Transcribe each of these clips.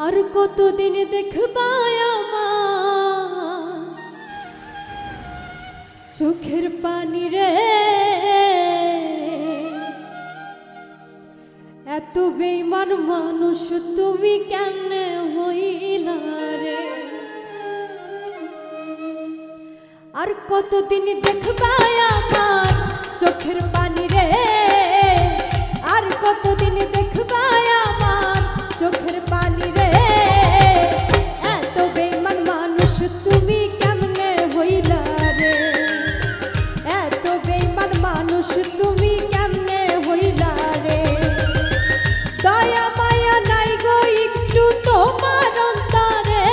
আর কতদিন দেখবা আমার চোখের পানি রে, এত বেঈমান মানুষ তুমি কেমনে হইলা রে। আর কতদিন দেখবা আমার চোখের পানি রে, আর কতদিন দেখবা আমার চোখের পানি রে, এত বেঈমান মানুষ তুমি কেমনে হইলা রে, এত বেঈমান মানুষ তুমি কেমনে হইলা রে। দয়া মায়া নাই গো একটু তোমার অন্তরে,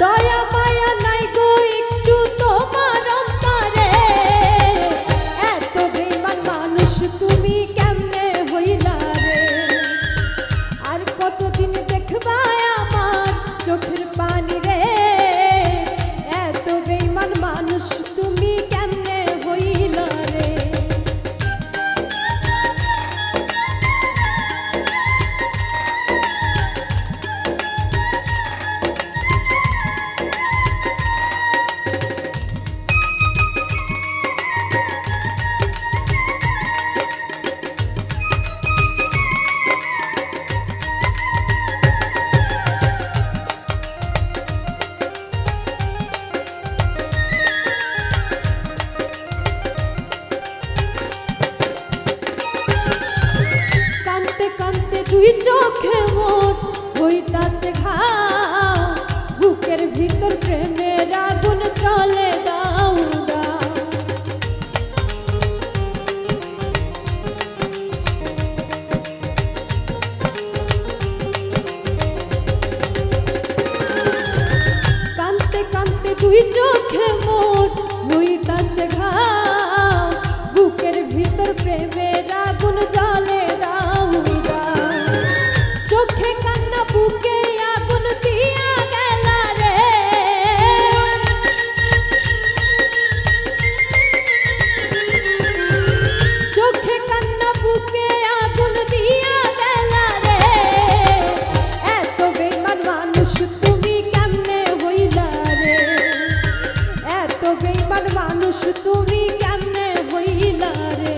দয়া মায়া নাই গো একটু তোমার অন্তরে, এত বেঈমান মানুষ তুমি কেমনে হইলা রে। আর কতদিন দেখবা আমার চোখের পানি রে, এত বেঈমান মানুষ তুমি কেমনে হইলা রে। দুই চোখে মোর হইতাছে ঘাও, বুকের ভিতর প্রেমের আগুন চলে দাও দাও। কানতে কানতে দুই চোখে মোর হইতাছে ঘাও, বুকের ভিতর প্রেমের আগুন জ্বলে দাও দাও। চোখে কান্না বুকে আগুন দিয়া গেলা রে, চোখে কান্না বুকে আগুন দিয়া গেলা রে, এত বেঈমান মানুষ তুমি কেমনে হইলা রে, এত বেঈমান মানুষ তুমি কেমনে হইলা রে।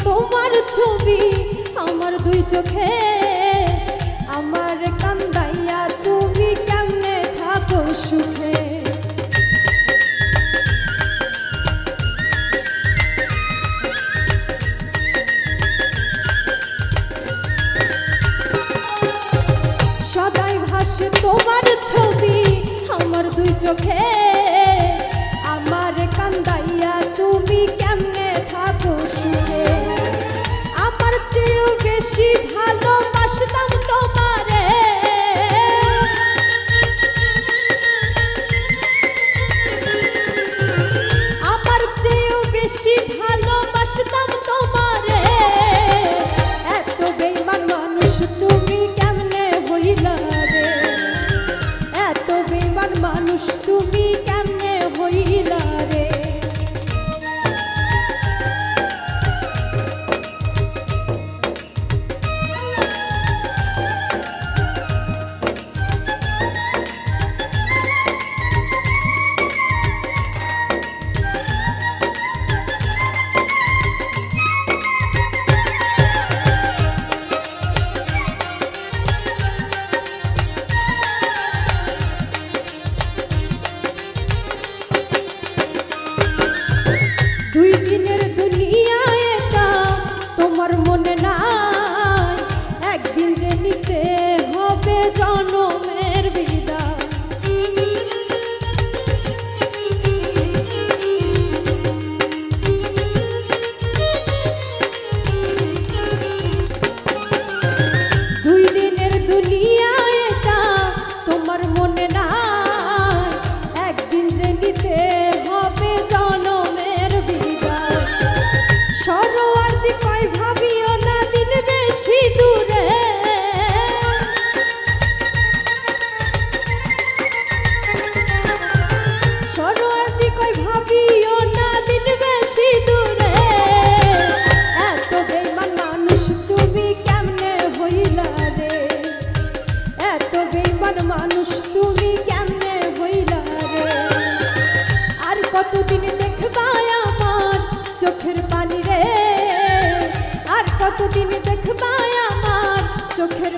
তোমার ছবি আমার দুই চোখে, আমার কান্দাইয়া তুমি কেমনে থাকো সুখে। সদাই ভাসে তোমার ছবি আমার দুই চোখে, আমার কান্দাইয়া তুমি কেমনে থাকো সুখে। আমার চেয়েও বেশি ভালোবাসতাম তোমারে, আমার চেয়েও বেশি ভালোবাসতাম তোমারে, এত বেঈমান মানুষ তুমি কেমনে হইলা রে, এত বেঈমান মানুষ তুমি কেমনে কতদিন দেখবা আমার চোখের পানি রে, আর কতদিন দেখবা আমার চোখের